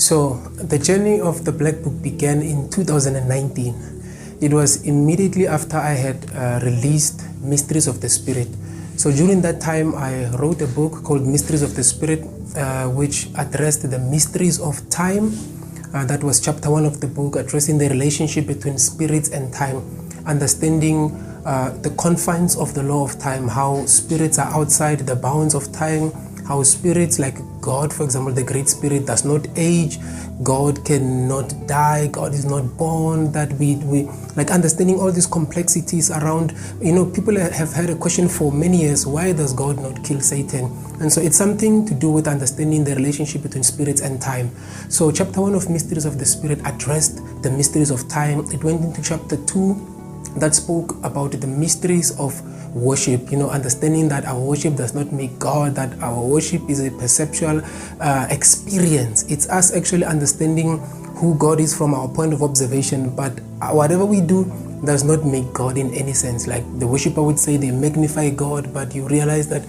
So the journey of the Black Book began in 2019. It was immediately after I had released Mysteries of the Spirit. So during that time, I wrote a book called Mysteries of the Spirit, which addressed the mysteries of time. That was chapter 1 of the book, addressing the relationship between spirits and time, understanding the confines of the law of time, how spirits are outside the bounds of time, how spirits like God, for example, the Great Spirit does not age, God cannot die, God is not born, that we like understanding all these complexities around, people have had a question for many years, why does God not kill Satan? And so it's something to do with understanding the relationship between spirits and time. So chapter 1 of Mysteries of the Spirit addressed the mysteries of time. It went into chapter 2 that spoke about the mysteries of worship, understanding that our worship does not make God, that our worship is a perceptual experience. It's us actually understanding who God is from our point of observation, but whatever we do does not make God in any sense. Like the worshiper would say they magnify God, but you realize that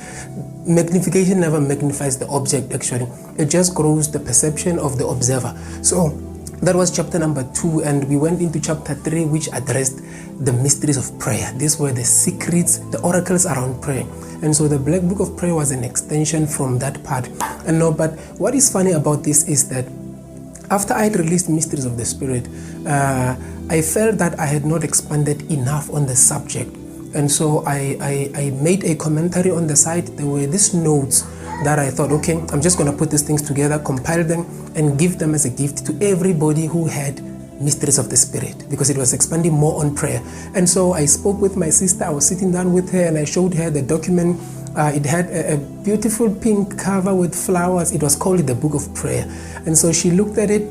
magnification never magnifies the object actually. It just grows the perception of the observer. So that was chapter number 2, and we went into chapter 3, which addressed the mysteries of prayer. These were the secrets, the oracles around prayer. And so the Black Book of Prayer was an extension from that part. But what is funny about this is that after I had released Mysteries of the Spirit, I felt that I had not expanded enough on the subject. And so I made a commentary on the side. There were these notes that I thought, okay, I'm just going to put these things together, compile them, and give them as a gift to everybody who had Mysteries of the Spirit, because it was expanding more on prayer. And so I spoke with my sister. I was sitting down with her and I showed her the document. It had a beautiful pink cover with flowers. It was called the Book of Prayer. And so she looked at it.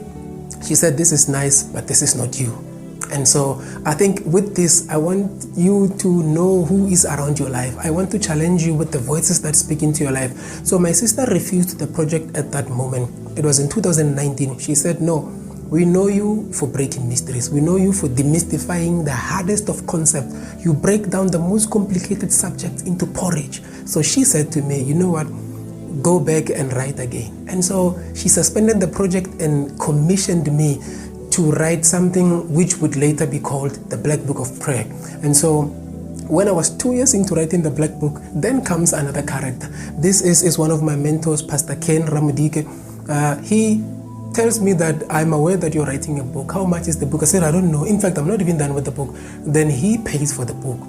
She said, this is nice, but this is not you. And so I think with this, I want you to know who is around your life. I want to challenge you with the voices that speak into your life. So my sister refused the project at that moment. It was in 2019. She said, no, we know you for breaking mysteries. We know you for demystifying the hardest of concepts. You break down the most complicated subjects into porridge. So she said to me, you know what? Go back and write again. And so she suspended the project and commissioned me to write something which would later be called the Black Book of Prayer. And so when I was 2 years into writing the Black Book, then comes another character. This is one of my mentors, Pastor Ken Ramudike. He tells me that I'm aware that you're writing a book. How much is the book? I said, I don't know. In fact, I'm not even done with the book. Then he pays for the book.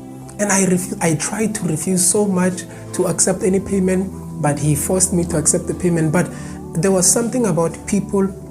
And I tried to refuse so much to accept any payment, but he forced me to accept the payment. But there was something about people